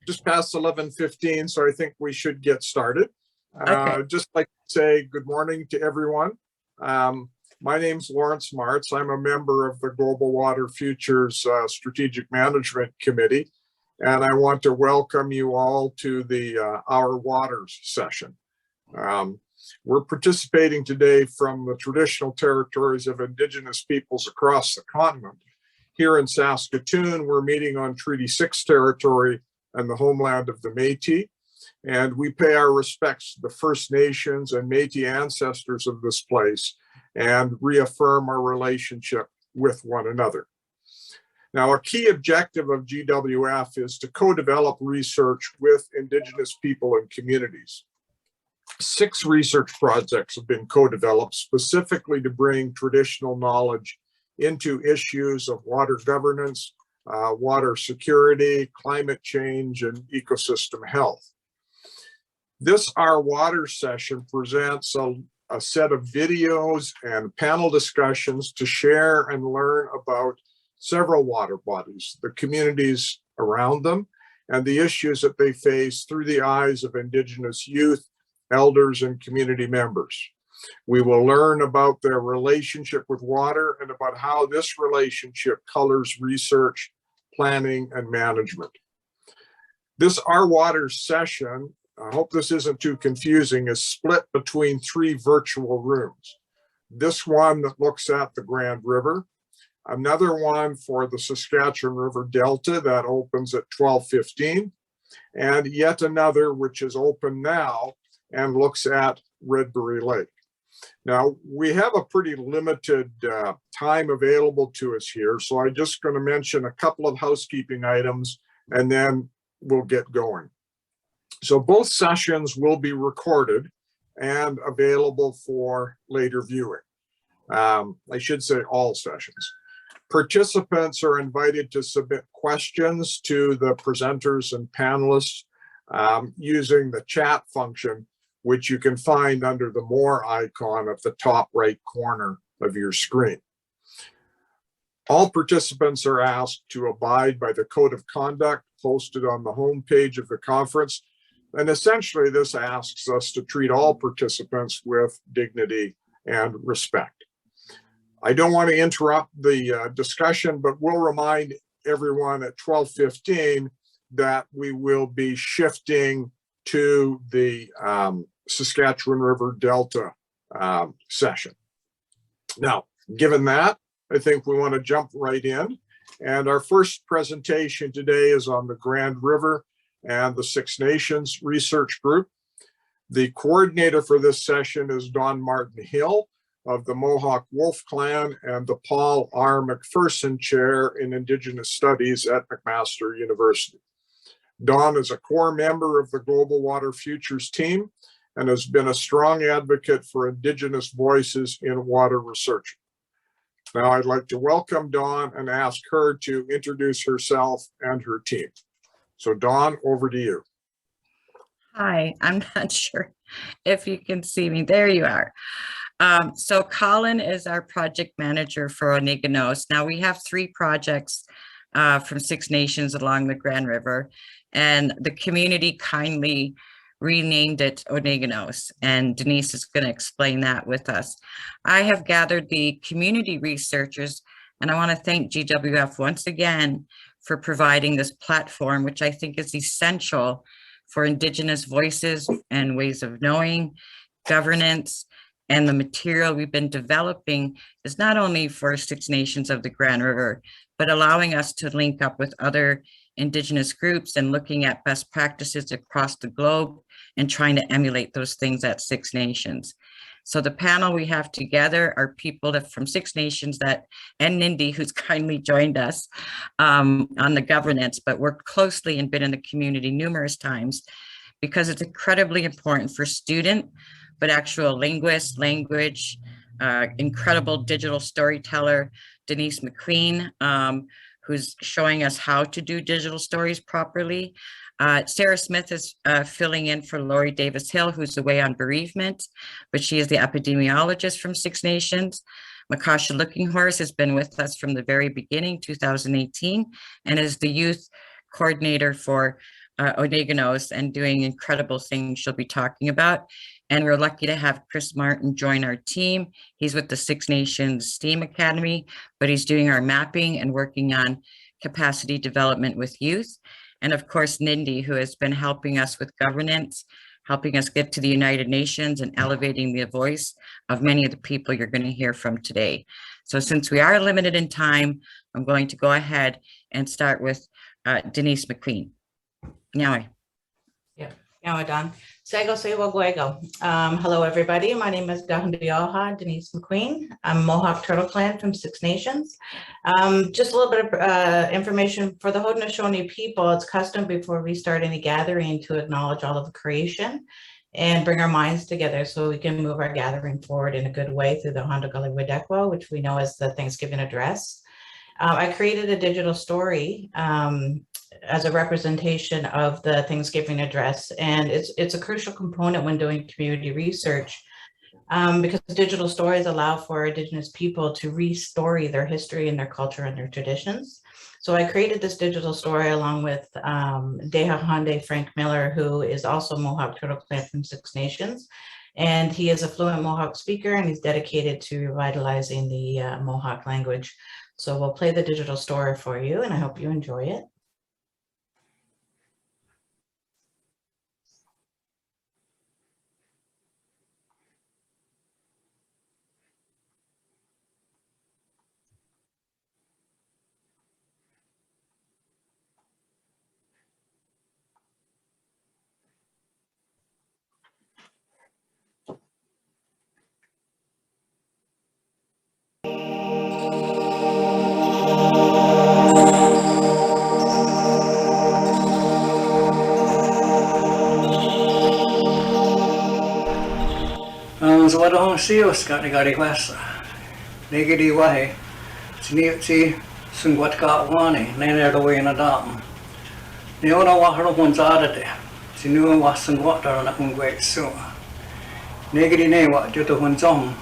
just past 11:15, so I think we should get started. Okay. Just like to say good morning to everyone. My name's Lawrence Martz. I'm a member of the Global Water Futures Strategic Management Committee, and I want to welcome you all to the Our Waters session. We're participating today from the traditional territories of Indigenous peoples across the continent. Here in Saskatoon, we're meeting on Treaty 6 territory and the homeland of the Métis, and we pay our respects to the First Nations and Métis ancestors of this place and reaffirm our relationship with one another. Now, a key objective of GWF is to co-develop research with Indigenous people and communities. 6 research projects have been co-developed specifically to bring traditional knowledge into issues of water governance, water security, climate change, and ecosystem health. This Our Water session presents a set of videos and panel discussions to share and learn about several water bodies, the communities around them, and the issues that they face through the eyes of Indigenous youth, elders, and community members. We will learn about their relationship with water and about how this relationship colors research, planning, and management. This Our Water session, I hope this isn't too confusing, is split between 3 virtual rooms. This one that looks at the Grand River, another one for the Saskatchewan River Delta that opens at 12:15, and yet another which is open now and looks at Redbury Lake. Now, we have a pretty limited time available to us here, so I'm just going to mention a couple of housekeeping items and then we'll get going. So both sessions will be recorded and available for later viewing. I should say all sessions. Participants are invited to submit questions to the presenters and panelists using the chat function, which you can find under the More icon at the top right corner of your screen. All participants are asked to abide by the code of conduct posted on the homepage of the conference. And essentially, this asks us to treat all participants with dignity and respect. I don't want to interrupt the discussion, but we'll remind everyone at 12:15 that we will be shifting to the Saskatchewan River Delta session. Now, given that, I think we want to jump right in. And our first presentation today is on the Grand River and the Six Nations Research Group. The coordinator for this session is Don Martin Hill of the Mohawk Wolf Clan and the Paul R. McPherson Chair in Indigenous Studies at McMaster University. Don is a core member of the Global Water Futures team and has been a strong advocate for Indigenous voices in water research. Now I'd like to welcome Dawn and ask her to introduce herself and her team. So Dawn, over to you. Hi, I'm not sure if you can see me. There you are. So Colin is our project manager for Oneiganos. Now we have 3 projects from 6 nations along the Grand River, and the community kindly renamed it Oneiganos, and Denise is going to explain that with us. I have gathered the community researchers, and I want to thank GWF once again for providing this platform, which I think is essential for Indigenous voices and ways of knowing, governance, and the material we've been developing is not only for 6 nations of the Grand River, but allowing us to link up with other Indigenous groups and looking at best practices across the globe and trying to emulate those things at 6 nations. So the panel we have together are people that from 6 nations that, and Nindy, who's kindly joined us on the governance, but worked closely and been in the community numerous times because it's incredibly important for student, but actual linguist, language, incredible digital storyteller, Denise McQueen, who's showing us how to do digital stories properly. Sarah Smith is filling in for Lori Davis-Hill, who's away on bereavement, but she is the epidemiologist from 6 Nations. Makasha Lookinghorse has been with us from the very beginning, 2018, and is the youth coordinator for Oneganos and doing incredible things she'll be talking about. And we're lucky to have Chris Martin join our team. He's with the Six Nations STEAM Academy, but he's doing our mapping and working on capacity development with youth. And of course, Nindy, who has been helping us with governance, helping us get to the United Nations and elevating the voice of many of the people you're going to hear from today. So since we are limited in time, I'm going to go ahead and start with Denise McQueen. Now, Don. Hello, everybody. My name is Gahandioha Denise McQueen. I'm Mohawk Turtle Clan from Six Nations. Just a little bit of information for the Haudenosaunee people. It's custom before we start any gathering to acknowledge all of the creation and bring our minds together so we can move our gathering forward in a good way through the Hondo Gully Wadekwa, which we know as the Thanksgiving address. I created a digital story as a representation of the Thanksgiving address, and it's a crucial component when doing community research because digital stories allow for Indigenous people to re-story their history and their culture and their traditions. So I created this digital story along with Deha Hande Frank Miller, who is also Mohawk Turtle Clan from Six Nations, and he is a fluent Mohawk speaker and he's dedicated to revitalizing the Mohawk language. So we'll play the digital story for you, and I hope you enjoy it. So what I see us got the gari west. Negati wahe. Si sungwat ka wani. Nene do we na dam. Ni ona wa haro ponzada de. Si nu wa sungwat da na ungwe so. Negati ne wa juto ponzom.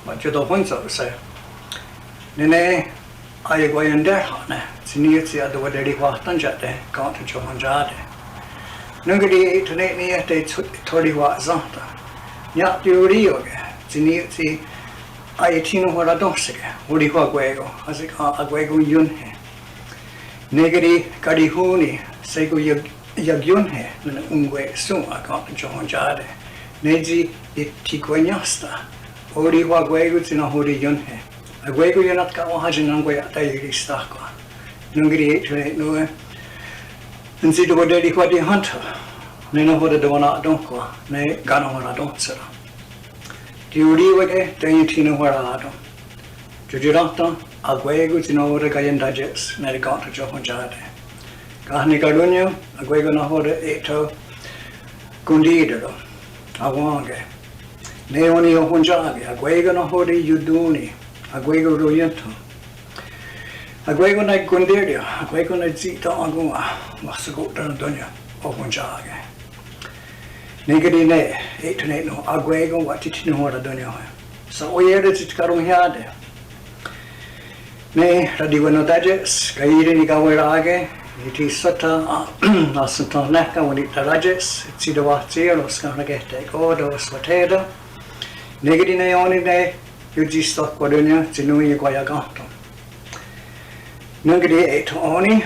Wa juto ponzo se. Nene ay goyende hane. Si ni si adu wa dedi wa tanja de. Ka to chonjade. Nungati tone ni te thodi wa zanta. Ya teorio che si ai tino hora dosega uri qua guego asik a guego yunhe negeri kadihuni sego yagyunhe na ungwe su a ka jonjade neji itikonyasta uri qua guego tino hori yunhe a guego yanat ka hajin ngwe atai stako nungeri tune no nsi do dedi kwa di hunter Nino hore do na donko ne gano hora donsera. Tiuri wege te tino hora ado. Jujirata agwego tino hore gayen dajes ne gato johonjade. Kahni kadunyo agwego na hore eto gundidero. Awange. Ne oni ohonjage agwego na hore yuduni agwego royento. Agwego na gundirio agwego na zita agua wasugo donya ohonjage. Negeri ne, etune no agwego watiti no hora donyo. So oyere titkarung hiade. Ne radiwano dajes, kaire ni kawerage, iti sota asanta neka wani tarajes, tsidawati roska nagete kodo swateda. Negeri ne oni ne yujisto kodonya tinui kwayaganto. Negeri eto oni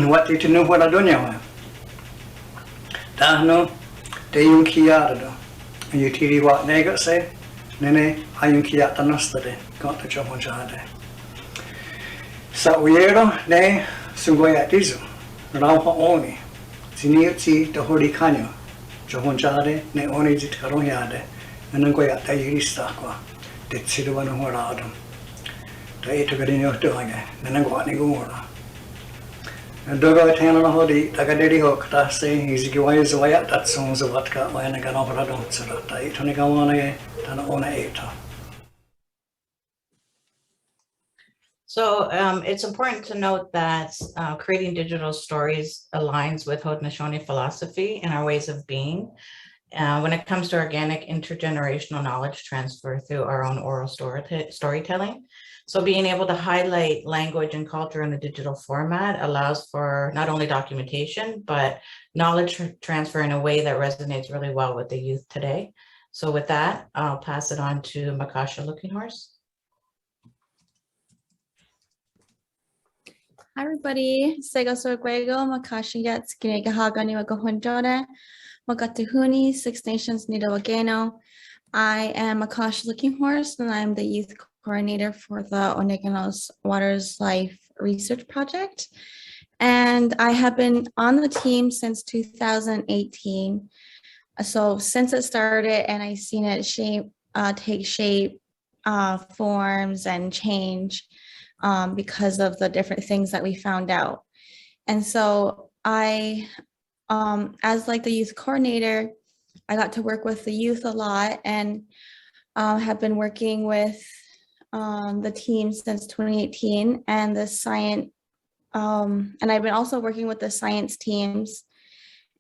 watiti no hora donyo. Dahno te yung kiardo, and you tiri wat nega se, nene ayung kiata nostade, got to chop on jade. Sa uyero ne sungoya tizu, rauha oni, ziniuti te hori kanyo, chop on jade, ne oni zit karohiade, and ngoya te yirista qua, te tsiduano horado. Te eto gadinyo doge, nenangwa nigura. Dogo tena na hodi tagaderi hok ta se izgiwai zwaya dat song zwatka wana gana horado tsara ta itone gawana tana ona eta. So it's important to note that creating digital stories aligns with Haudenosaunee philosophy and our ways of being. when it comes to organic intergenerational knowledge transfer through our own oral storytelling. So being able to highlight language and culture in a digital format allows for not only documentation, but knowledge transfer in a way that resonates really well with the youth today. So with that, I'll pass it on to Makasha Looking Horse. Hi everybody, Sego Sorguego, Makashi Yats, Ginegahagani Wagahundore, Wakatuhuni, Six Nations Nidawageno. I am Makashi Looking Horse and I'm the youth coordinator for the Oneganos Waters Life Research Project. And I have been on the team since 2018. So since it started and I've seen it take shape, forms and change. Because of the different things that we found out. And so I, as like the youth coordinator, I got to work with the youth a lot and have been working with the team since 2018 and the science, and I've been also working with the science teams.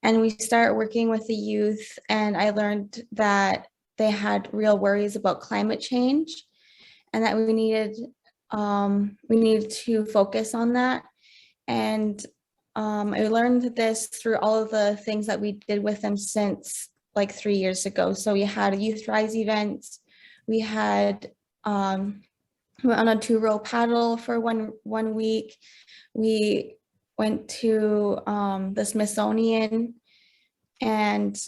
And we start working with the youth and I learned that they had real worries about climate change and that we needed to focus on that. And I learned this through all of the things that we did with them since like 3 years ago. So we had a Youth Rise events. We had we went on a 2-row paddle for one week. We went to the Smithsonian and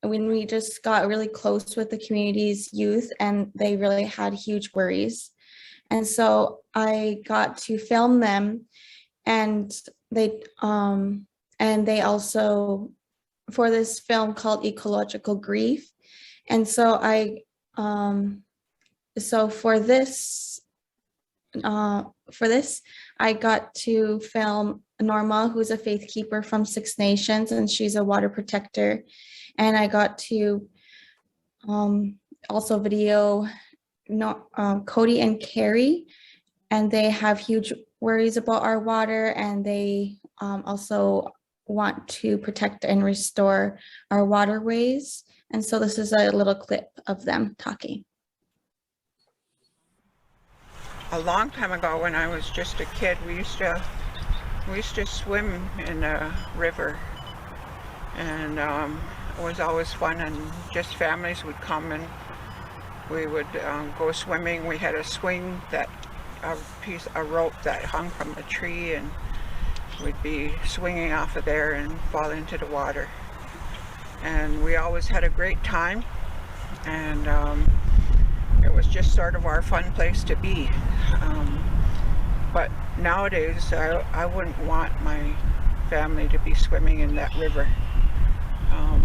when we just got really close with the community's youth and they really had huge worries. And so I got to film them and they also, for this film called Ecological Grief. And so for this, I got to film Norma, who's a faith keeper from Six Nations, and she's a water protector. And I got to also video Cody and Carrie, and they have huge worries about our water, and they also want to protect and restore our waterways. And so this is a little clip of them talking. A long time ago, when I was just a kid, we used to swim in a river, and it was always fun, and just families would come and we would go swimming. We had a swing, a rope that hung from a tree, and we'd be swinging off of there and fall into the water. And we always had a great time, and it was just sort of our fun place to be. But nowadays, I wouldn't want my family to be swimming in that river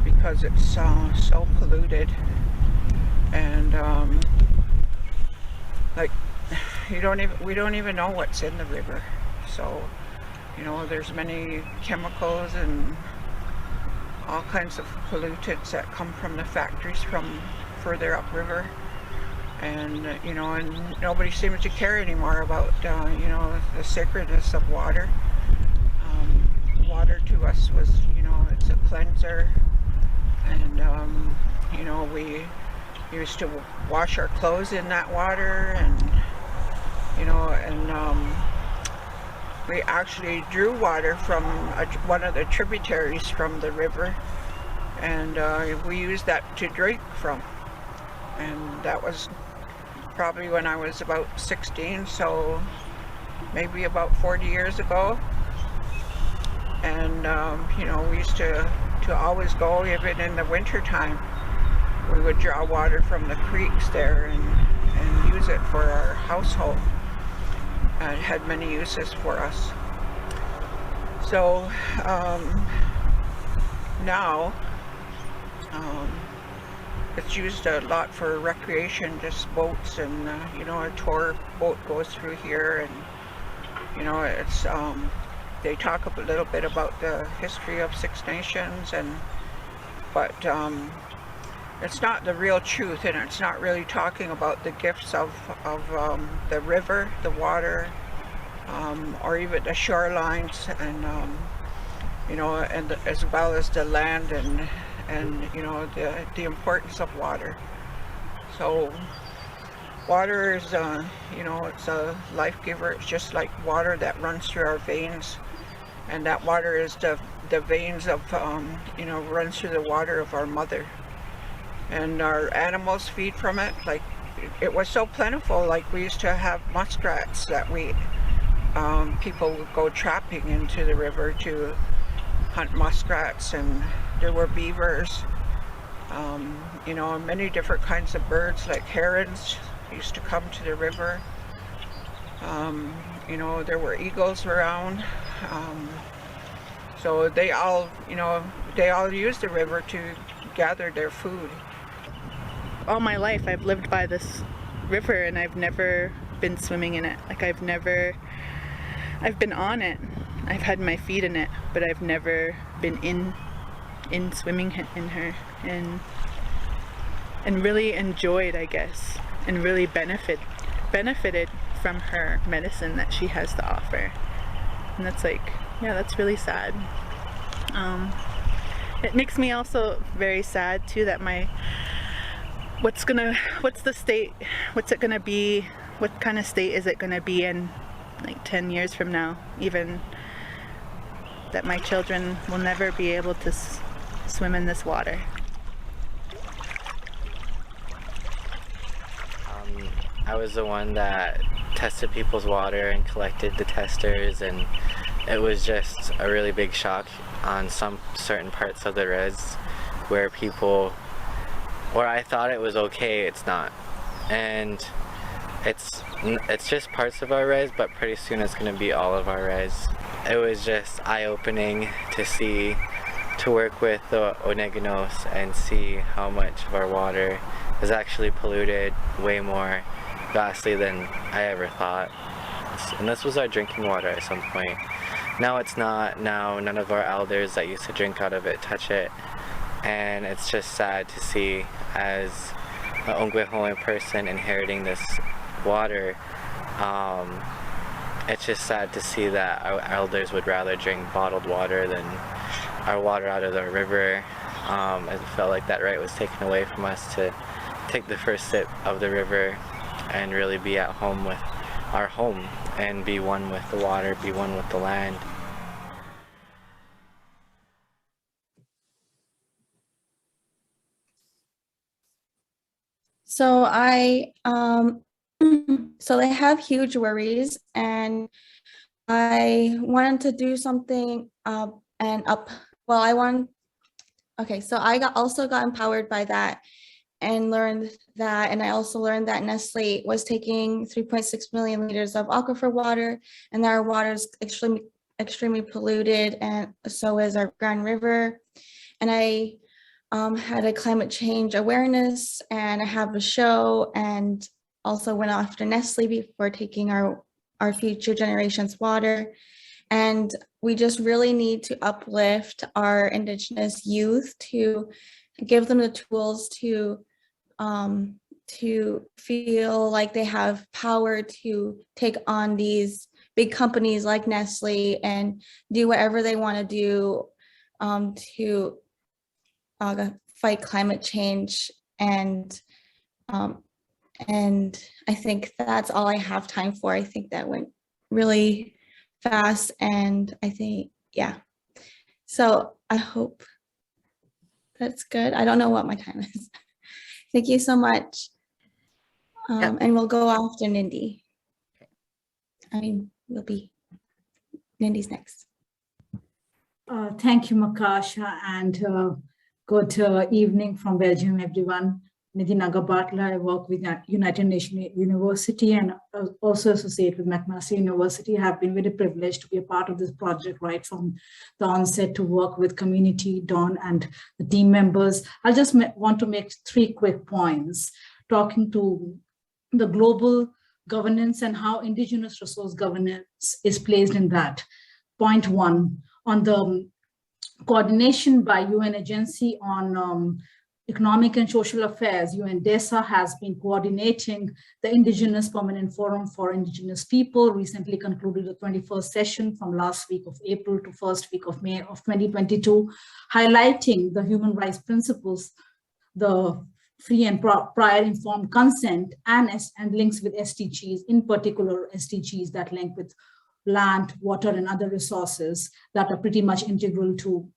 because it's so polluted, and like we don't even know what's in the river. So, you know, there's many chemicals and all kinds of pollutants that come from the factories from further upriver. And you know, and nobody seems to care anymore about you know, the sacredness of water. Water to us was, you know, it's a cleanser, and you know, we used to wash our clothes in that water, and you know, and we actually drew water from one of the tributaries from the river, and we used that to drink from. And that was probably when I was about 16, so maybe about 40 years ago. And you know, we used to always go, even in the winter time. We would draw water from the creeks there and use it for our household. It had many uses for us. So now it's used a lot for recreation, just boats, and you know, a tour boat goes through here, and you know, it's they talk a little bit about the history of Six Nations, but it's not the real truth, and it's not really talking about the gifts of the river, the water, or even the shorelines. And you know, and as well as the land and you know, the importance of water. So water is, you know, it's a life giver. It's just like water that runs through our veins, and that water is the veins of, you know, runs through the water of our mother. And our animals feed from it. Like, it was so plentiful. Like, we used to have muskrats that people would go trapping into the river to hunt muskrats, and there were beavers, you know, many different kinds of birds like herons used to come to the river. You know, there were eagles around. So they all, you know, they all used the river to gather their food. All my life I've lived by this river and I've never been swimming in it. Like I've been on it. I've had my feet in it, but I've never been in swimming in her, and really enjoyed, I guess, and really benefited from her medicine that she has to offer. And that's like, yeah, that's really sad. It makes me also very sad too that what's it gonna be, what kind of state is it gonna be in like 10 years from now, even, that my children will never be able to swim in this water. I was the one that tested people's water and collected the testers, and it was just a really big shock on some certain parts of the res where I thought it was okay, it's not. And it's just parts of our res, but pretty soon it's going to be all of our res. It was just eye-opening to work with the Oneganos and see how much of our water is actually polluted, way more vastly than I ever thought. And this was our drinking water at some point. Now it's not. Now none of our elders that used to drink out of it touch it. And it's just sad to see, as an Ongwehoe person inheriting this water, it's just sad to see that our elders would rather drink bottled water than our water out of the river. It felt like that right was taken away from us to take the first sip of the river and really be at home with our home and be one with the water, be one with the land. So so they have huge worries, and I wanted to do something so I also got empowered by that and learned that, and I also learned that Nestle was taking 3.6 million liters of aquifer water, and that our water is extremely polluted, and so is our Grand River. And I had a climate change awareness, and I have a show, and also went after Nestle before taking our future generations' water. And we just really need to uplift our Indigenous youth, to give them the tools to feel like they have power to take on these big companies like Nestle and do whatever they want to do to fight climate change. And I think that's all I have time for. I think that went really fast, and I think, yeah. So I hope that's good. I don't know what my time is. Thank you so much. And we'll go after Nindy. Nindy's next. Thank you, Makasha, and good evening from Belgium, everyone. Nidhi Naga Bartla. I work with United Nations University and also associate with McMaster University. I have been very privileged to be a part of this project right from the onset, to work with community, Dawn, and the team members. I just want to make 3 quick points, talking to the global governance and how Indigenous resource governance is placed in that. Point 1, on the coordination by UN agency on Economic and Social Affairs, UNDESA, has been coordinating the Indigenous Permanent Forum for Indigenous People, recently concluded the 21st session from last week of April to first week of May of 2022, highlighting the human rights principles, the free and prior informed consent, and links with SDGs, in particular SDGs that link with land, water, and other resources that are pretty much integral to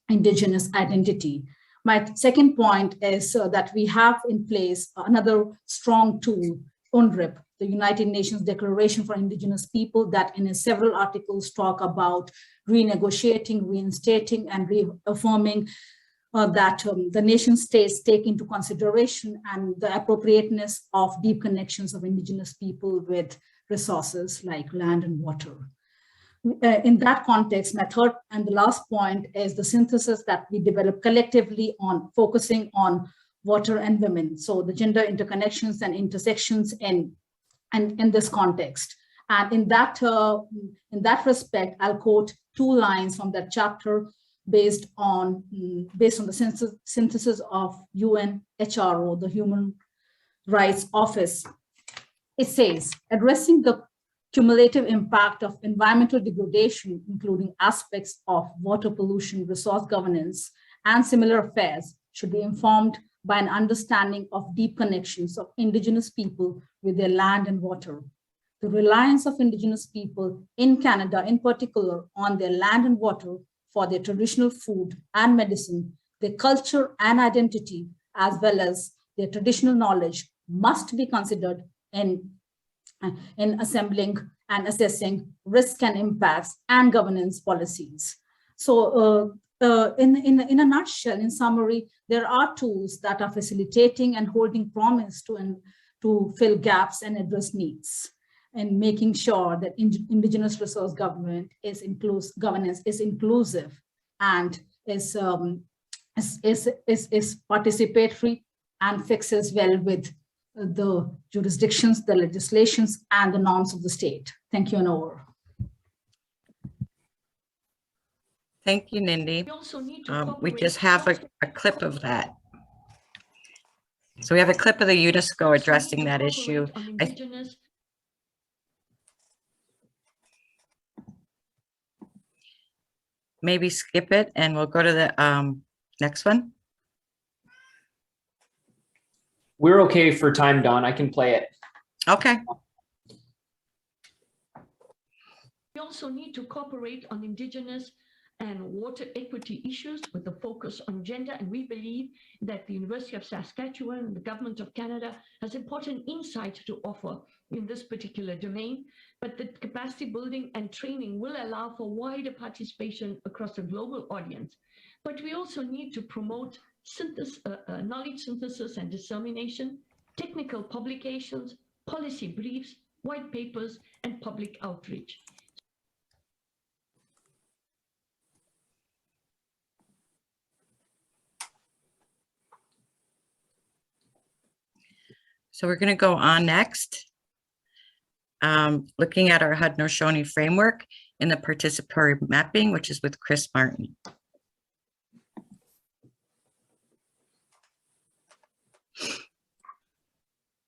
Indigenous identity. My second point is that we have in place another strong tool, UNDRIP, the United Nations Declaration for Indigenous People, that in several articles talk about renegotiating, reinstating, and reaffirming that the nation states take into consideration and the appropriateness of deep connections of Indigenous people with resources like land and water. In that context, my third and the last point is the synthesis that we develop collectively on focusing on water and women. So the gender interconnections and intersections in this context. And in that respect, I'll quote 2 lines from that chapter based on the synthesis of UNHRO, the Human Rights Office. It says, addressing the cumulative impact of environmental degradation, including aspects of water pollution, resource governance, and similar affairs, should be informed by an understanding of deep connections of Indigenous people with their land and water. The reliance of Indigenous people in Canada, in particular, on their land and water for their traditional food and medicine, their culture and identity, as well as their traditional knowledge, must be considered in assembling and assessing risk and impacts and governance policies. So in a nutshell, in summary, there are tools that are facilitating and holding promise to fill gaps and address needs, and making sure that Indigenous resource governance is inclusive and is participatory and fixes well with the jurisdictions, the legislations, and the norms of the state. Thank you, and over. Thank you, Nindi. We just have a clip of that. So we have a clip of the UNESCO addressing that issue. Maybe skip it and we'll go to the next one. We're okay for time, Dawn. I can play it. Okay. We also need to cooperate on Indigenous and water equity issues with a focus on gender. And we believe that the University of Saskatchewan and the Government of Canada has important insight to offer in this particular domain, but the capacity building and training will allow for wider participation across a global audience. But we also need to promote knowledge synthesis and dissemination, technical publications, policy briefs, white papers, and public outreach. So we're going to go on next, looking at our Haudenosaunee framework in the participatory mapping, which is with Chris Martin.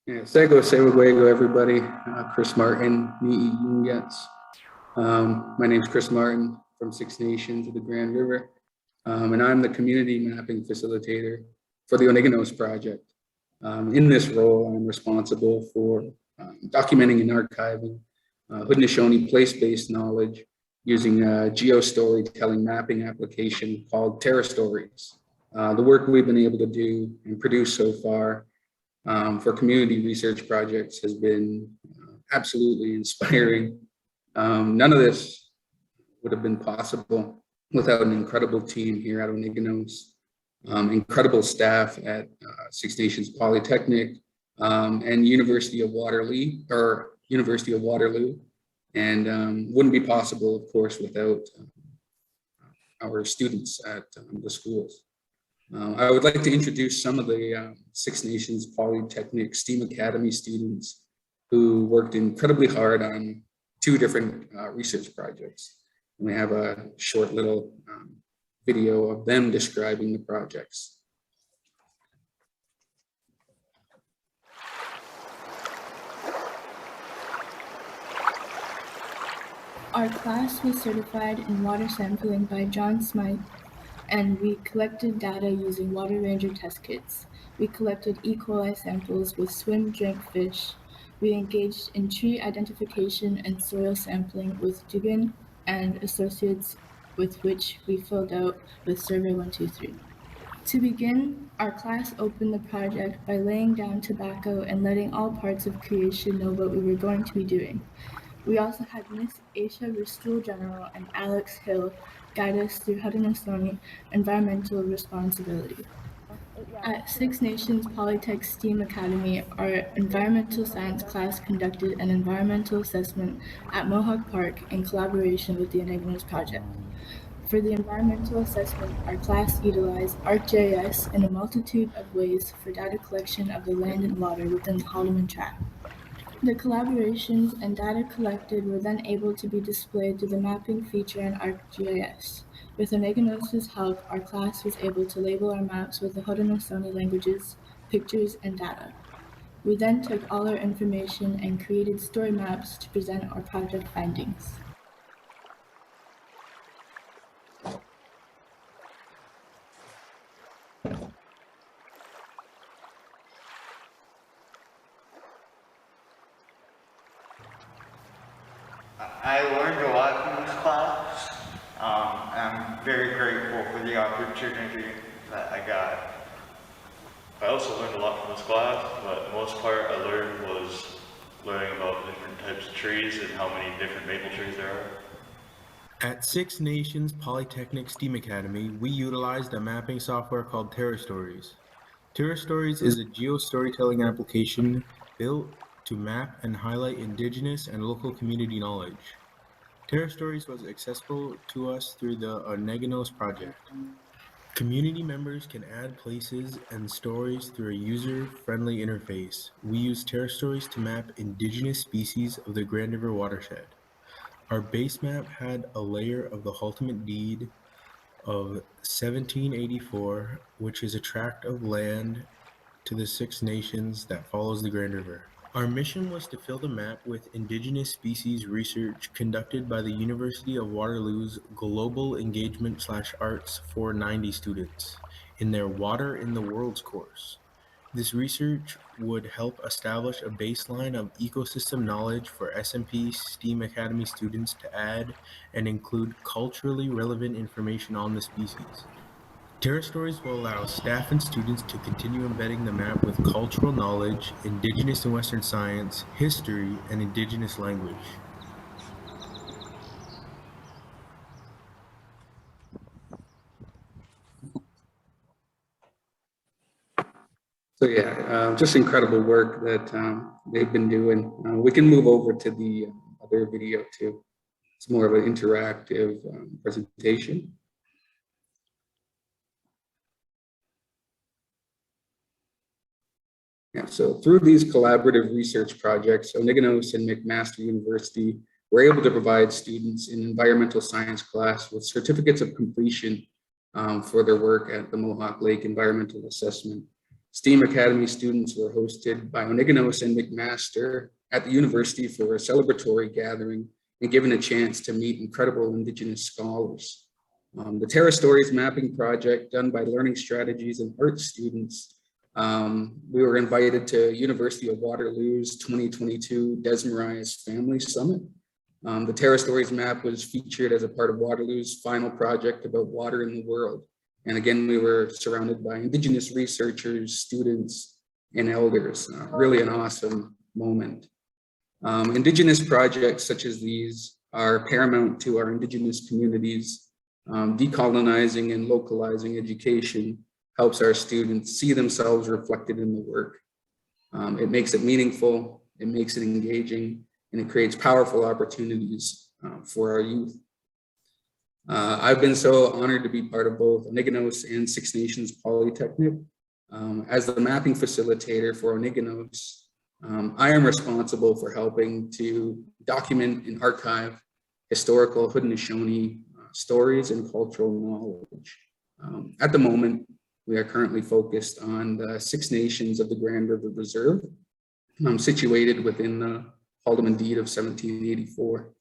Yeah, Sego Sewagwego, everybody. Chris Martin, Ni'i Yungets. My name's Chris Martin from Six Nations of the Grand River, and I'm the community mapping facilitator for the Oniganos project. In this role, I'm responsible for documenting and archiving Haudenosaunee place-based knowledge using a geo-storytelling mapping application called Terra Stories. The work we've been able to do and produce so far for community research projects has been absolutely inspiring. None of this would have been possible without an incredible team here at Oniganos, incredible staff at Six Nations Polytechnic and University of Waterloo, and wouldn't be possible, of course, without our students at the schools. I would like to introduce some of the Six Nations Polytechnic STEAM Academy students who worked incredibly hard on 2 different research projects. And we have a short little video of them describing the projects. Our class was certified in water sampling by John Smythe, and we collected data using Water Ranger test kits. We collected E. coli samples with swim drink fish. We engaged in tree identification and soil sampling with Dugan and Associates, with which we filled out with Survey 123. To begin, our class opened the project by laying down tobacco and letting all parts of creation know what we were going to be doing. We also had Miss Aisha Ristul General and Alex Hill guide us through Haudenosaunee environmental responsibility. At Six Nations Polytech STEAM Academy, our environmental science class conducted an environmental assessment at Mohawk Park in collaboration with the Enigmas Project. For the environmental assessment, our class utilized ArcGIS in a multitude of ways for data collection of the land and water within the Haldeman Tract. The collaborations and data collected were then able to be displayed through the mapping feature in ArcGIS. With Oneganos's help, our class was able to label our maps with the Haudenosaunee languages, pictures, and data. We then took all our information and created story maps to present our project findings. I learned a lot from this class. I'm very grateful for the opportunity that I got. I also learned a lot from this class, but the most part I learned was learning about different types of trees and how many different maple trees there are. At Six Nations Polytechnic STEAM Academy, we utilized a mapping software called TerraStories. TerraStories is a geo-storytelling application built to map and highlight Indigenous and local community knowledge. TerraStories was accessible to us through the Oneganos project. Community members can add places and stories through a user-friendly interface. We use TerraStories to map Indigenous species of the Grand River watershed. Our base map had a layer of the Haldeman Deed of 1784, which is a tract of land to the Six Nations that follows the Grand River. Our mission was to fill the map with Indigenous species research conducted by the University of Waterloo's Global Engagement/Arts 490 students in their Water in the Worlds course. This research would help establish a baseline of ecosystem knowledge for SMP STEAM Academy students to add and include culturally relevant information on the species. TerraStories will allow staff and students to continue embedding the map with cultural knowledge, Indigenous and Western science, history, and Indigenous language. So yeah, just incredible work that they've been doing. We can move over to the other video too. It's more of an interactive presentation. Yeah, so through these collaborative research projects, Oneganos and McMaster University were able to provide students in environmental science class with certificates of completion for their work at the Mohawk Lake Environmental Assessment. STEAM Academy students were hosted by Oneganos and McMaster at the university for a celebratory gathering and given a chance to meet incredible Indigenous scholars. The TerraStories mapping project done by Learning Strategies and Art students. We were invited to University of Waterloo's 2022 Desmarize Family Summit. The TerraStories map was featured as a part of Waterloo's final project about water in the world. And again, we were surrounded by Indigenous researchers, students, and elders. Really an awesome moment. Indigenous projects such as these are paramount to our Indigenous communities. Decolonizing and localizing education helps our students see themselves reflected in the work. It makes it meaningful, it makes it engaging, and it creates powerful opportunities for our youth. I've been so honored to be part of both Oneganos and Six Nations Polytechnic. As the mapping facilitator for Oneganos, I am responsible for helping to document and archive historical Haudenosaunee stories and cultural knowledge. At the moment, we are currently focused on the Six Nations of the Grand River Reserve, situated within the Haldeman Deed of 1784.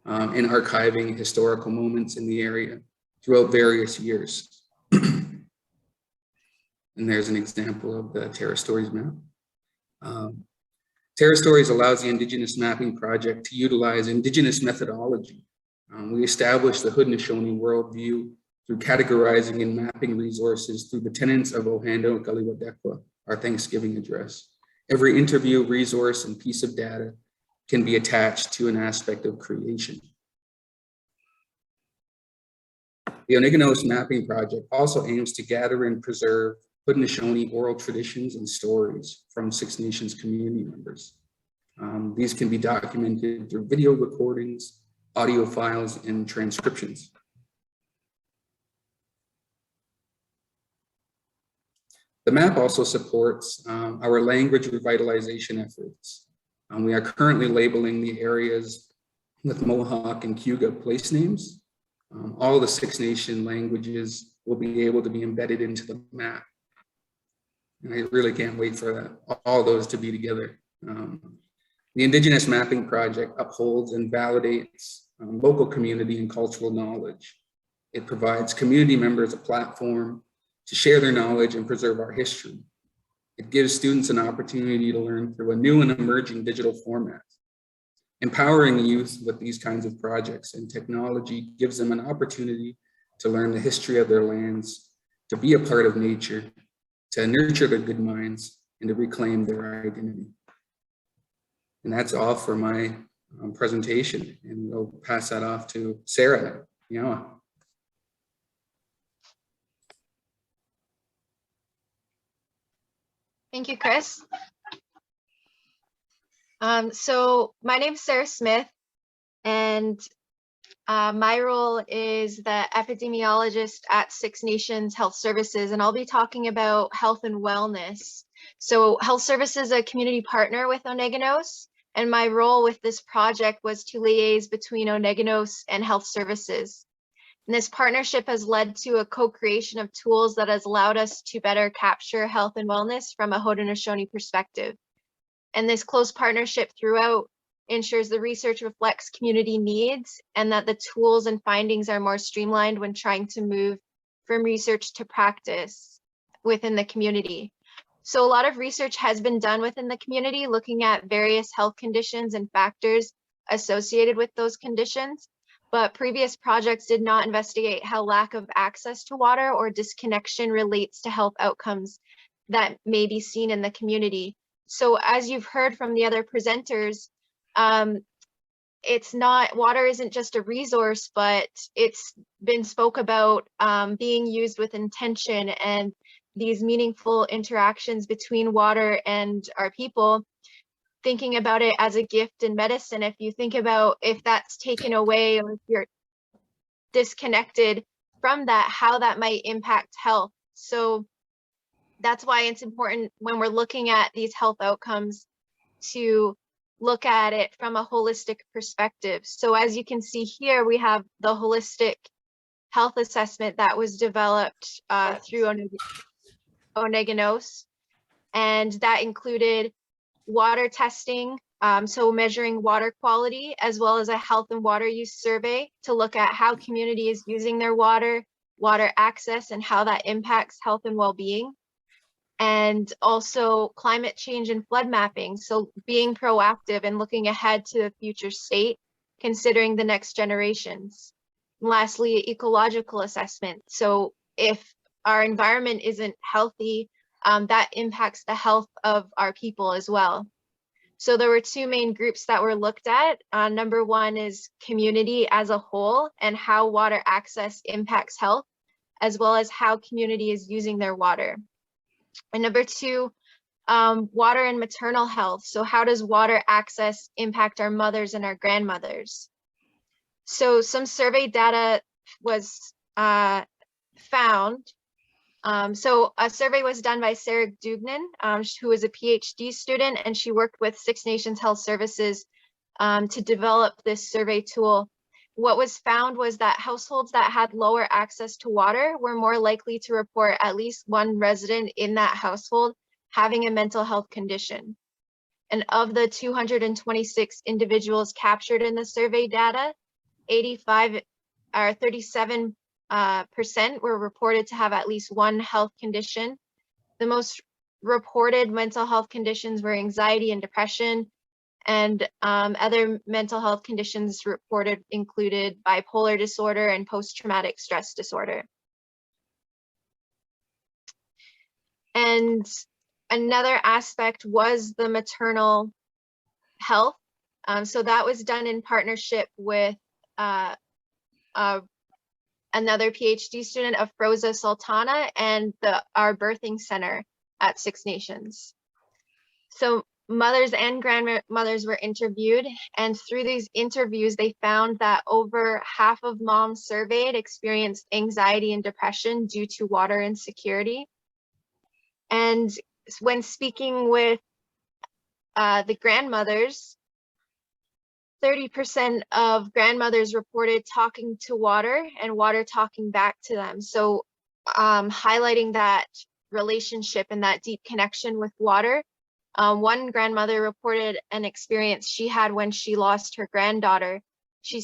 and archiving historical moments in the area throughout various years. And there's an example of the Terra Stories map. Terra Stories allows the Indigenous Mapping Project to utilize Indigenous methodology. We established the Haudenosaunee worldview through categorizing and mapping resources through the tenets of Ohando Kaliwadekwa, our Thanksgiving address. Every interview, resource, and piece of data can be attached to an aspect of creation. The Oneganos Mapping Project also aims to gather and preserve Haudenosaunee oral traditions and stories from Six Nations community members. These can be documented through video recordings, audio files, and transcriptions. The map also supports our language revitalization efforts. We are currently labeling the areas with Mohawk and Cayuga place names. All the Six Nation languages will be able to be embedded into the map. And I really can't wait for that, all those to be together. The Indigenous Mapping Project upholds and validates local community and cultural knowledge. It provides community members a platform to share their knowledge and preserve our history. It gives students an opportunity to learn through a new and emerging digital format. Empowering youth with these kinds of projects and technology gives them an opportunity to learn the history of their lands, to be a part of nature, to nurture their good minds, and to reclaim their identity. And that's all for my presentation. And we'll pass that off to Sarah. Yeah. Thank you, Chris. So my name is Sarah Smith, and my role is the epidemiologist at Six Nations Health Services, and I'll be talking about health and wellness. So Health Services is a community partner with Oneganos, and my role with this project was to liaise between Oneganos and Health Services. And this partnership has led to a co-creation of tools that has allowed us to better capture health and wellness from a Haudenosaunee perspective. And this close partnership throughout ensures the research reflects community needs and that the tools and findings are more streamlined when trying to move from research to practice within the community. So a lot of research has been done within the community looking at various health conditions and factors associated with those conditions. But previous projects did not investigate how lack of access to water or disconnection relates to health outcomes that may be seen in the community. So as you've heard from the other presenters, water isn't just a resource, but it's been spoke about being used with intention, and these meaningful interactions between water and our people, thinking about it as a gift in medicine. If you think about if that's taken away or if you're disconnected from that, how that might impact health. So that's why it's important when we're looking at these health outcomes to look at it from a holistic perspective. So as you can see here, we have the holistic health assessment that was developed through Oneganos, and that included water testing, so measuring water quality, as well as a health and water use survey to look at how community is using their water, water access, and how that impacts health and well-being. And also climate change and flood mapping, so being proactive and looking ahead to the future state, considering the next generations. And lastly, ecological assessment. So if our environment isn't healthy, that impacts the health of our people as well. So there were two main groups that were looked at. Number one is community as a whole and how water access impacts health, as well as how community is using their water. And number two, water and maternal health. So how does water access impact our mothers and our grandmothers? So some survey data was found. So a survey was done by Sarah Dugnan, who is a PhD student, and she worked with Six Nations Health Services to develop this survey tool. What was found was that households that had lower access to water were more likely to report at least one resident in that household having a mental health condition. And of the 226 individuals captured in the survey data, 85 or 37% were reported to have at least one health condition. The most reported mental health conditions were anxiety and depression, and other mental health conditions reported included bipolar disorder and post-traumatic stress disorder. And another aspect was the maternal health. So that was done in partnership with another PhD student, Afroza Sultana, and our birthing center at Six Nations. So mothers and grandmothers were interviewed, and through these interviews, they found that over half of moms surveyed experienced anxiety and depression due to water insecurity. And when speaking with the grandmothers, 30% of grandmothers reported talking to water and water talking back to them. So highlighting that relationship and that deep connection with water. One grandmother reported an experience she had when she lost her granddaughter. She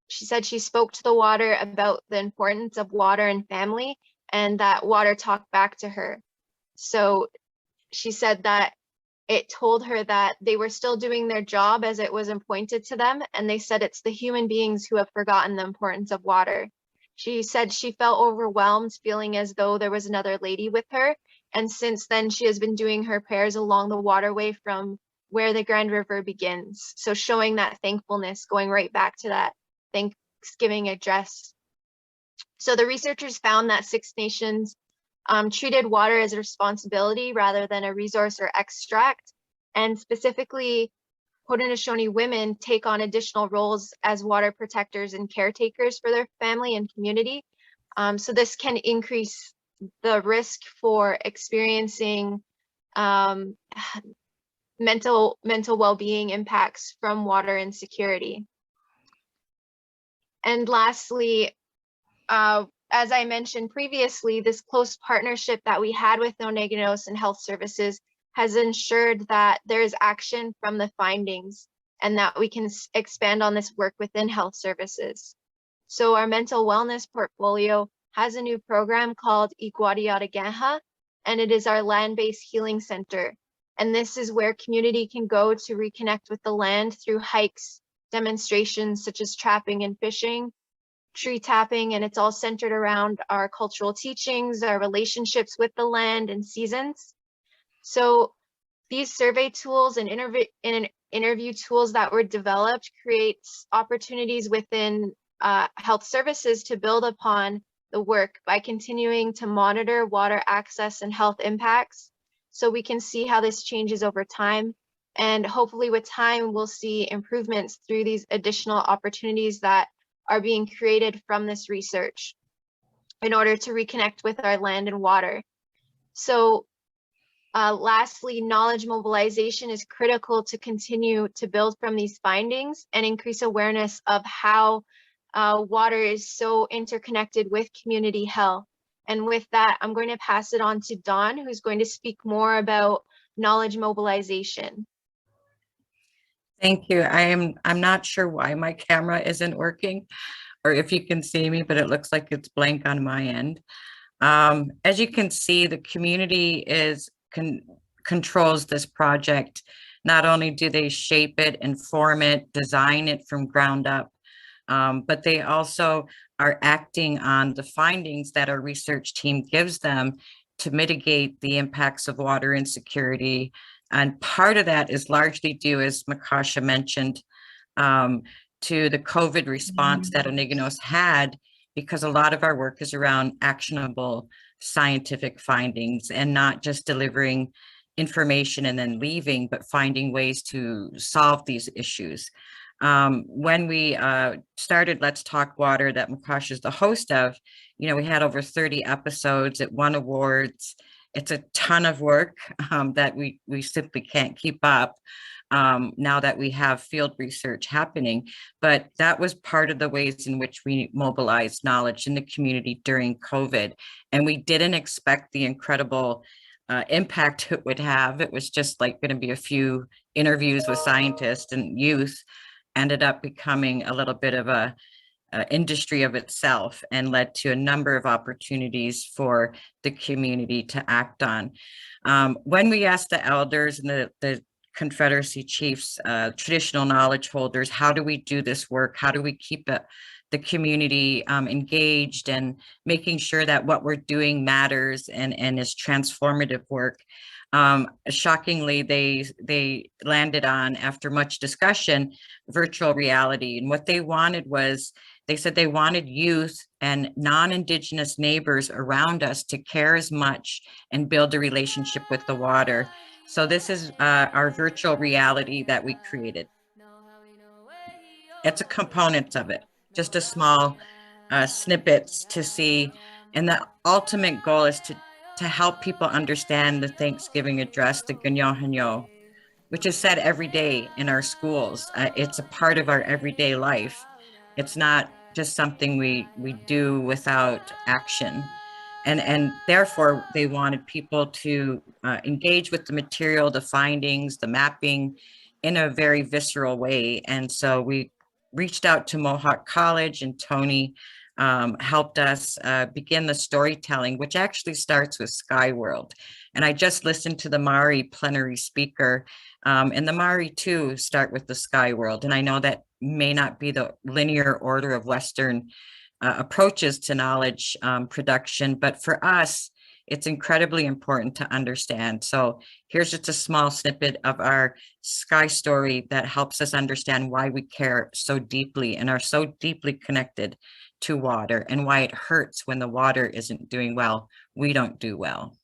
said she spoke to the water about the importance of water and family, and that water talked back to her. So she said that it told her that they were still doing their job as it was appointed to them, and they said it's the human beings who have forgotten the importance of water. She said she felt overwhelmed, feeling as though there was another lady with her, and since then she has been doing her prayers along the waterway from where the Grand River begins. So showing that thankfulness, going right back to that Thanksgiving address. So the researchers found that Six Nations treated water as a responsibility rather than a resource or extract, and specifically Haudenosaunee women take on additional roles as water protectors and caretakers for their family and community. So this can increase the risk for experiencing mental well-being impacts from water insecurity. And lastly, as I mentioned previously, this close partnership that we had with Onegino's and Health Services has ensured that there is action from the findings and that we can expand on this work within Health Services. So our mental wellness portfolio has a new program called Iguadiatageha, and it is our land-based healing center. And this is where community can go to reconnect with the land through hikes, demonstrations such as trapping and fishing, tree tapping, and it's all centered around our cultural teachings, our relationships with the land and seasons. So these survey tools and interview tools that were developed creates opportunities within Health Services to build upon the work by continuing to monitor water access and health impacts, so we can see how this changes over time. And hopefully with time, we'll see improvements through these additional opportunities that are being created from this research in order to reconnect with our land and water. So lastly, knowledge mobilization is critical to continue to build from these findings and increase awareness of how water is so interconnected with community health. And with that, I'm going to pass it on to Dawn, who's going to speak more about knowledge mobilization. Thank you. I'm not sure why my camera isn't working or if you can see me, but it looks like it's blank on my end. As you can see, the community controls this project. Not only do they shape it, inform it, design it from ground up, but they also are acting on the findings that our research team gives them to mitigate the impacts of water insecurity. And part of that is largely due, as Makasha mentioned, to the COVID response that Onegino's had, because a lot of our work is around actionable scientific findings and not just delivering information and then leaving, but finding ways to solve these issues. When we started Let's Talk Water, that Makasha is the host of, we had over 30 episodes. It won awards. It's a ton of work that we simply can't keep up now that we have field research happening. But that was part of the ways in which we mobilized knowledge in the community during COVID. And we didn't expect the incredible impact it would have. It was just like going to be a few interviews with scientists, and youth ended up becoming a little bit of a industry of itself and led to a number of opportunities for the community to act on. When we asked the elders and the Confederacy chiefs, traditional knowledge holders, how do we do this work? How do we keep the community engaged and making sure that what we're doing matters and is transformative work? Shockingly, they landed on, after much discussion, virtual reality. And what they wanted was, they said they wanted youth and non-Indigenous neighbors around us to care as much and build a relationship with the water. So this is our virtual reality that we created. It's a component of it, just a small snippets to see. And the ultimate goal is to help people understand the Thanksgiving address, the Ganyo Hanyo, which is said every day in our schools. It's a part of our everyday life. It's not just something we do without action. And therefore, they wanted people to engage with the material, the findings, the mapping in a very visceral way. And so we reached out to Mohawk College, and Tony helped us begin the storytelling, which actually starts with Sky World. And I just listened to the Maori plenary speaker, and the Maori too start with the Sky World. And I know that may not be the linear order of Western approaches to knowledge production, but for us, it's incredibly important to understand. So here's just a small snippet of our Sky story that helps us understand why we care so deeply and are so deeply connected to water, and why it hurts when the water isn't doing well. We don't do well.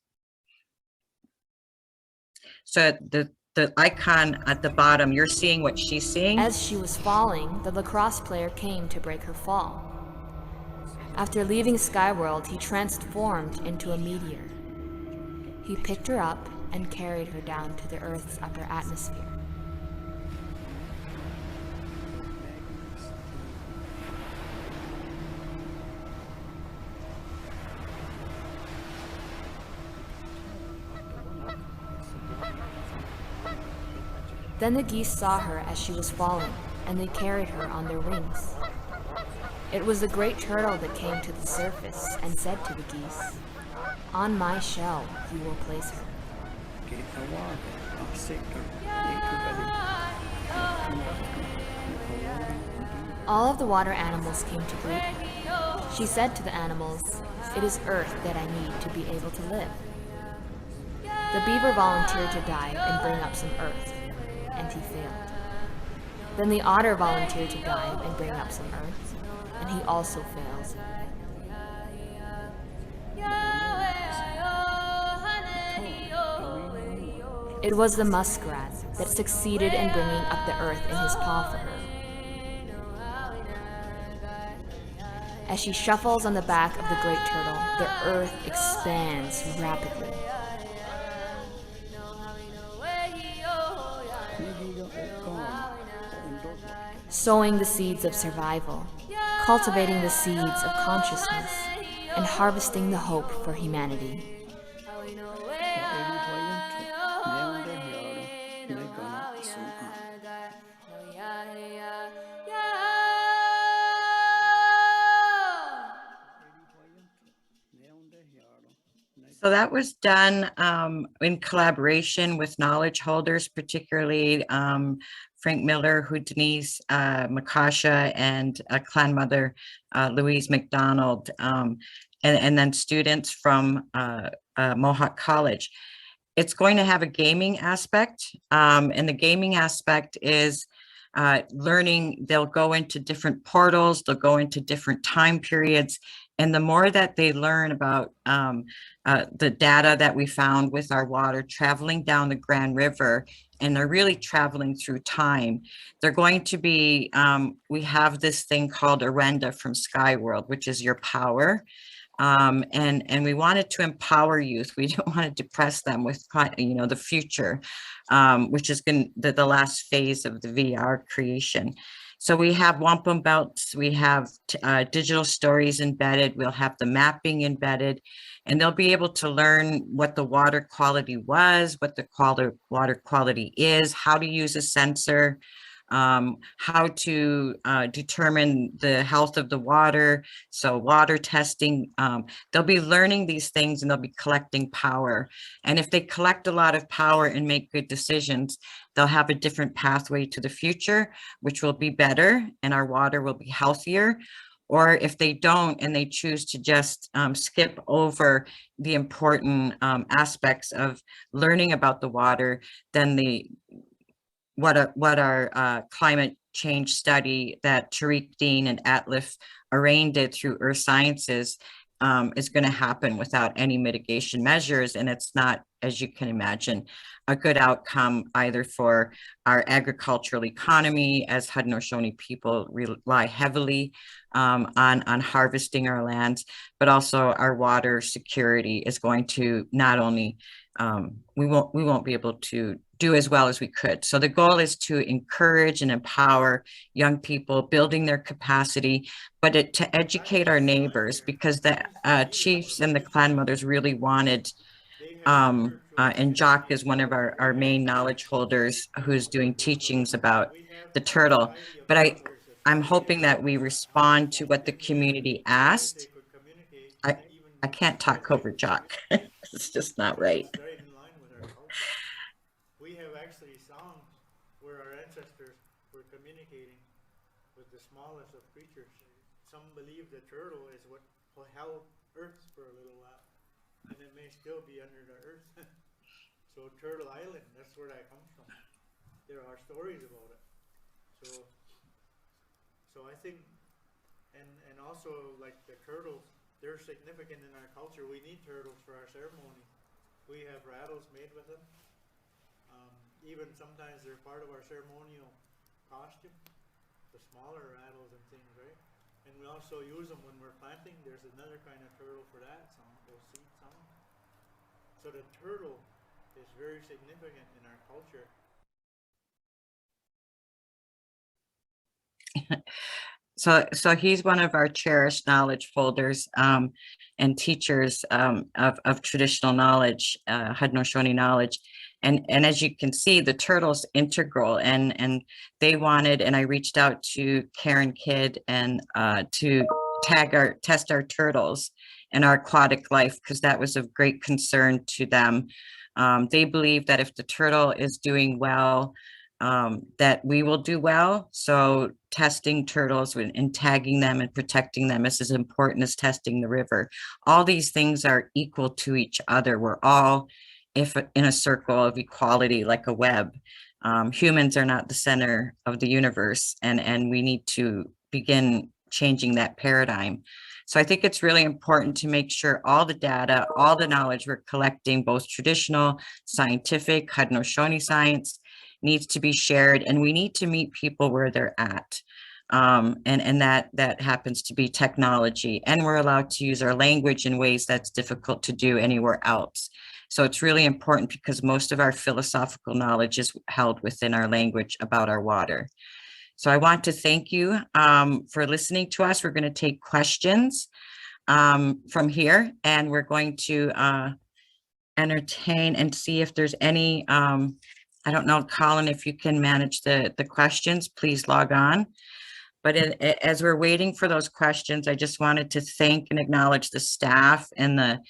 So the icon at the bottom, you're seeing what she's seeing. As she was falling, the lacrosse player came to break her fall. After leaving Skyworld, he transformed into a meteor. He picked her up and carried her down to the Earth's upper atmosphere. Then the geese saw her as she was falling, and they carried her on their wings. It was the great turtle that came to the surface and said to the geese, "On my shell you will place her." All of the water animals came to greet her. She said to the animals, "It is Earth that I need to be able to live." The beaver volunteered to dive and bring up some earth, and he failed. Then the otter volunteered to dive and bring up some earth, and he also failed. It was the muskrat that succeeded in bringing up the earth in his paw for her. As she shuffles on the back of the great turtle, the earth expands rapidly. Sowing the seeds of survival, cultivating the seeds of consciousness, and harvesting the hope for humanity. So that was done in collaboration with knowledge holders, particularly Frank Miller, Houdini's Makasha, and clan mother Louise McDonald, and then students from Mohawk College. It's going to have a gaming aspect, and the gaming aspect is learning. They'll go into different portals, they'll go into different time periods, and the more that they learn about the data that we found with our water traveling down the Grand River, and they're really traveling through time, they're going to be, we have this thing called Arenda from Sky World, which is your power. And we wanted to empower youth. We don't want to depress them with, the future, which is the last phase of the VR creation. So we have wampum belts, we have digital stories embedded, we'll have the mapping embedded, and they'll be able to learn what the water quality was, what the water quality is, how to use a sensor, how to determine the health of the water. So water testing, they'll be learning these things and they'll be collecting power. And if they collect a lot of power and make good decisions, they'll have a different pathway to the future, which will be better and our water will be healthier. Or if they don't and they choose to just skip over the important aspects of learning about the water, then what our climate change study that Tariq Dean and Atlif Arain did through Earth Sciences is going to happen without any mitigation measures. And it's not, as you can imagine, a good outcome either for our agricultural economy, as Haudenosaunee people rely heavily on harvesting our lands, but also our water security is going to not only, we won't be able to do as well as we could. So the goal is to encourage and empower young people, building their capacity, but to educate our neighbors, because the chiefs and the clan mothers really wanted, and Jock is one of our main knowledge holders who's doing teachings about the turtle. But I'm hoping that we respond to what the community asked. I can't talk over Jock. It's just not right. We have actually songs where our ancestors were communicating with the smallest of creatures. Some believe the turtle is what held Earth for a little while, and it may still be under the earth. So Turtle Island, that's where that comes from. There are stories about it. So I think, and also like the turtles, they're significant in our culture. We need turtles for our ceremony. We have rattles made with them. Even sometimes they're part of our ceremonial costume, the smaller rattles and things, right? And we also use them when we're planting. There's another kind of turtle for that song, those seed songs. So the turtle is very significant in our culture. So he's one of our cherished knowledge holders and teachers of traditional knowledge, Haudenosaunee knowledge. And as you can see, the turtle's integral, and they wanted, and I reached out to Karen Kidd and to test our turtles and our aquatic life, because that was of great concern to them. They believe that if the turtle is doing well, that we will do well. So testing turtles and tagging them and protecting them is as important as testing the river. All these things are equal to each other. We're all in a circle of equality, like a web. Humans are not the center of the universe, and we need to begin changing that paradigm. So I think it's really important to make sure all the data, all the knowledge we're collecting, both traditional, scientific, Haudenosaunee science, needs to be shared, and we need to meet people where they're at. And that happens to be technology, and we're allowed to use our language in ways that's difficult to do anywhere else. So it's really important because most of our philosophical knowledge is held within our language about our water. So I want to thank you for listening to us. We're going to take questions from here, and we're going to entertain and see if there's any, I don't know, Colin, if you can manage the questions, please log on. But as we're waiting for those questions, I just wanted to thank and acknowledge the staff and the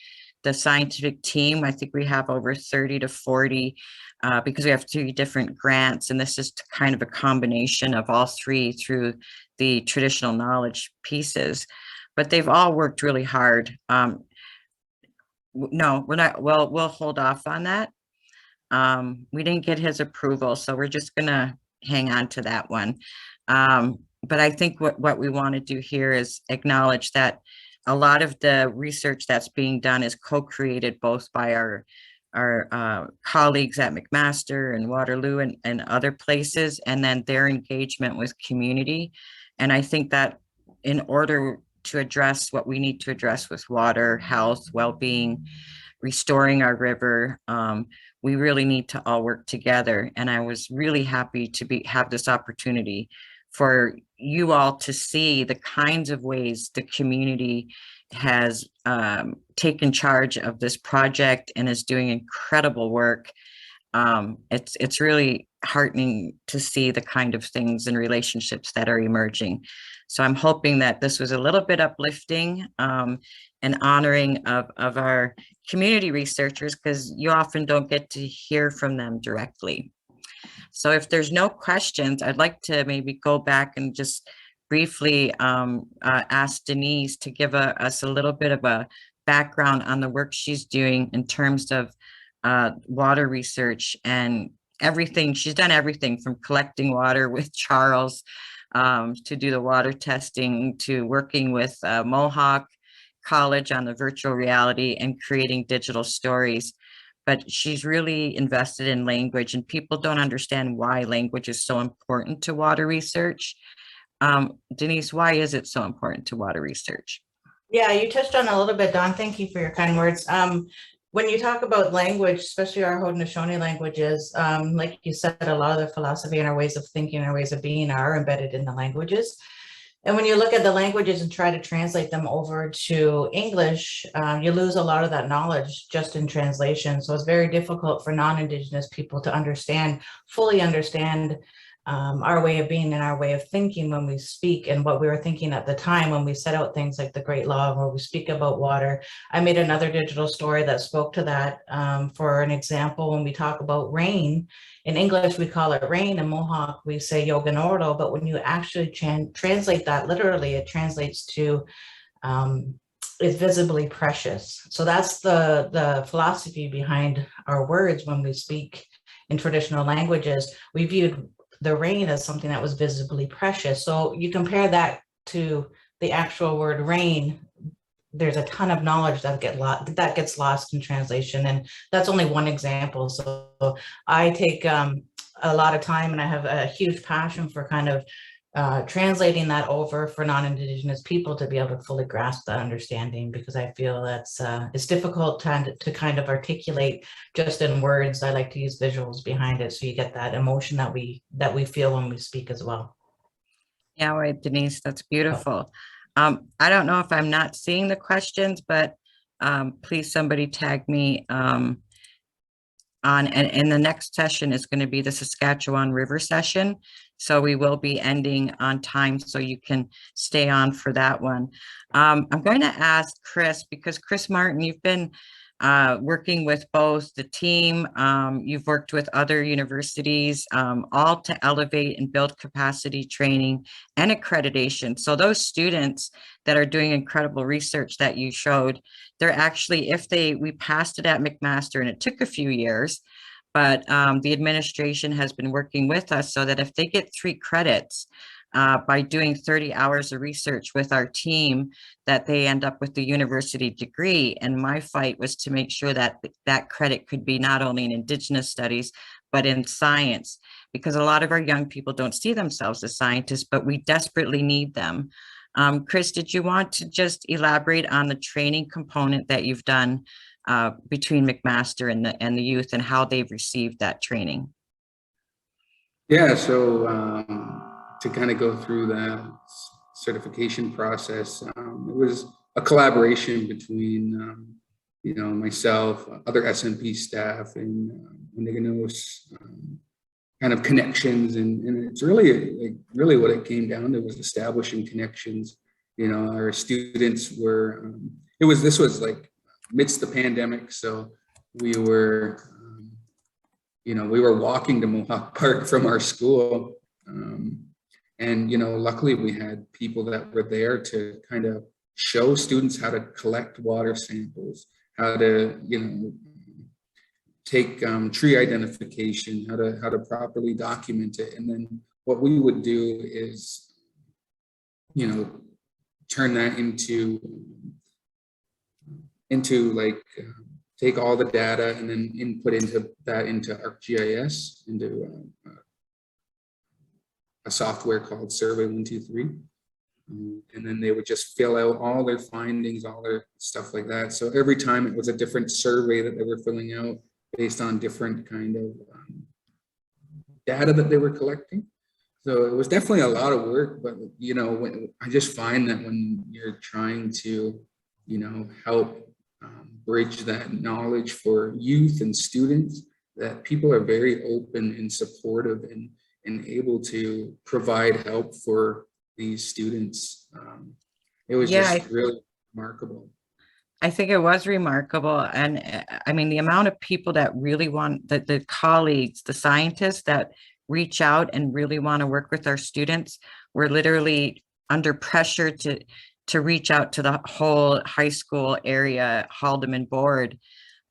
scientific team. I think we have over 30 to 40 because we have 3 different grants, and this is kind of a combination of all 3 through the traditional knowledge pieces. But they've all worked really hard. No, we're not. Well, we'll hold off on that. We didn't get his approval, so we're just gonna hang on to that one. But I think what we want to do here is acknowledge that a lot of the research that's being done is co-created both by our colleagues at McMaster and Waterloo and other places, and then their engagement with community. And I think that in order to address what we need to address with water, health, well-being, restoring our river, we really need to all work together. And I was really happy to have this opportunity for you all to see the kinds of ways the community has taken charge of this project and is doing incredible work. It's really heartening to see the kind of things and relationships that are emerging. So I'm hoping that this was a little bit uplifting and honoring of our community researchers, because you often don't get to hear from them directly. So if there's no questions, I'd like to maybe go back and just briefly ask Denise to give us a little bit of a background on the work she's doing in terms of water research and everything. She's done everything from collecting water with Charles to do the water testing, to working with Mohawk College on the virtual reality and creating digital stories. But she's really invested in language, and people don't understand why language is so important to water research. Denise, why is it so important to water research? Yeah, you touched on a little bit, Don. Thank you for your kind words. When you talk about language, especially our Haudenosaunee languages, like you said, a lot of the philosophy and our ways of thinking, our ways of being are embedded in the languages. And when you look at the languages and try to translate them over to English, you lose a lot of that knowledge just in translation. So it's very difficult for non-Indigenous people to understand, fully understand our way of being and our way of thinking when we speak, and what we were thinking at the time when we set out things like the Great Law, where we speak about water. I made another digital story that spoke to that. For an example, when we talk about rain, in English we call it rain, in Mohawk we say Yoganoro, but when you actually translate that literally, it translates to it's visibly precious. So that's the philosophy behind our words when we speak in traditional languages. We viewed the rain as something that was visibly precious. So you compare that to the actual word rain, there's a ton of knowledge that gets lost in translation. And that's only one example. So I take a lot of time, and I have a huge passion for kind of translating that over for non-Indigenous people to be able to fully grasp that understanding, because I feel that's it's difficult to kind of articulate just in words. I like to use visuals behind it, so you get that emotion that we feel when we speak as well. Yeah, right, Denise, that's beautiful. I don't know if I'm not seeing the questions, but please somebody tag me on, and the next session is going to be the Saskatchewan River session. So we will be ending on time, so you can stay on for that one. I'm going to ask Chris, because Chris Martin, you've been working with both the team, you've worked with other universities, all to elevate and build capacity training and accreditation. So those students that are doing incredible research that you showed, they're actually, we passed it at McMaster, and it took a few years, but the administration has been working with us so that if they get 3 credits by doing 30 hours of research with our team, that they end up with the university degree. And my fight was to make sure that that credit could be not only in Indigenous studies, but in science, because a lot of our young people don't see themselves as scientists, but we desperately need them. Chris, did you want to just elaborate on the training component that you've done between McMaster and the youth, and how they've received that training? Yeah, so to kind of go through that certification process, it was a collaboration between myself, other SMP staff, and Nigano's kind of connections, and it's really what it came down to was establishing connections. Our students were this was like amidst the pandemic, so we were we were walking to Mohawk Park from our school, and luckily we had people that were there to kind of show students how to collect water samples, how to take tree identification, how to properly document it. And then what we would do is turn that into like take all the data and then input into ArcGIS, into a software called Survey 123. And then they would just fill out all their findings, all their stuff like that. So every time it was a different survey that they were filling out based on different kind of data that they were collecting. So it was definitely a lot of work, but I just find that when you're trying to help bridge that knowledge for youth and students, that people are very open and supportive and able to provide help for these students. It was Yeah, just really remarkable. I think it was remarkable. And I mean, the amount of people that really want, the colleagues, the scientists that reach out and really want to work with our students, we're literally under pressure to reach out to the whole high school area Haldeman board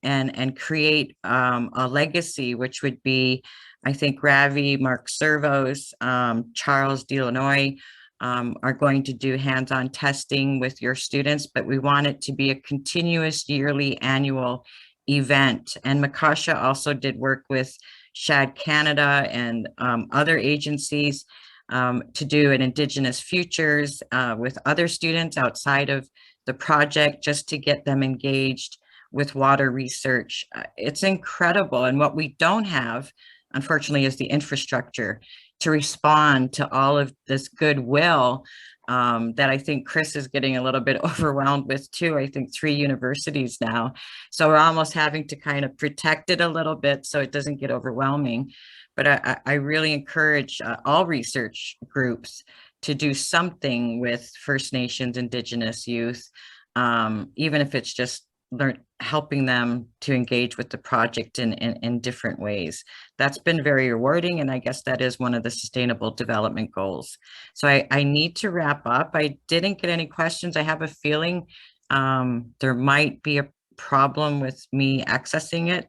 and create a legacy, which would be, I think, Ravi, Mark Servos, Charles Delanoy, are going to do hands-on testing with your students, but we want it to be a continuous yearly annual event. And Makasha also did work with SHAD Canada and other agencies to do an Indigenous Futures with other students outside of the project, just to get them engaged with water research. It's incredible. And what we don't have, unfortunately, is the infrastructure to respond to all of this goodwill that I think Chris is getting a little bit overwhelmed with too. I think 3 universities now. So we're almost having to kind of protect it a little bit so it doesn't get overwhelming. But I really encourage all research groups to do something with First Nations, Indigenous youth, even if it's just helping them to engage with the project in different ways. That's been very rewarding, and I guess that is one of the sustainable development goals. So I need to wrap up. I didn't get any questions. I have a feeling there might be a problem with me accessing it.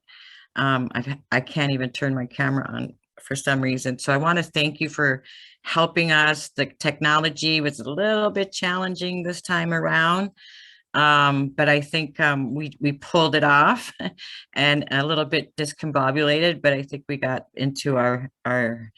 I can't even turn my camera on for some reason. So I want to thank you for helping us. The technology was a little bit challenging this time around. But I think we pulled it off and a little bit discombobulated, but I think we got into our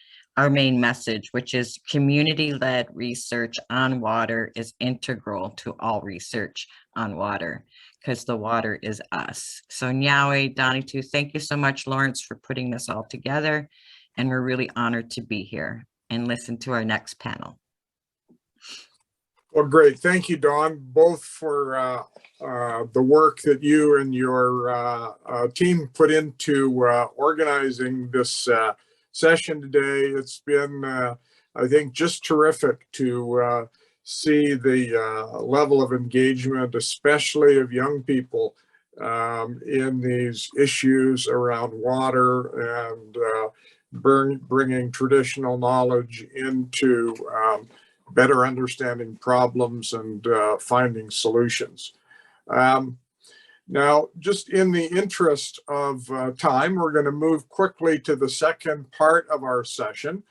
main message, which is community-led research on water is integral to all research on water, because the water is us. So Nyawe, Donitu, thank you so much, Lawrence, for putting this all together. And we're really honored to be here and listen to our next panel. Well, great. Thank you, Dawn, both for the work that you and your team put into organizing this session today. It's been, I think, just terrific to see the level of engagement, especially of young people in these issues around water and bringing traditional knowledge into better understanding problems and finding solutions. Now, just in the interest of time, we're going to move quickly to the second part of our session,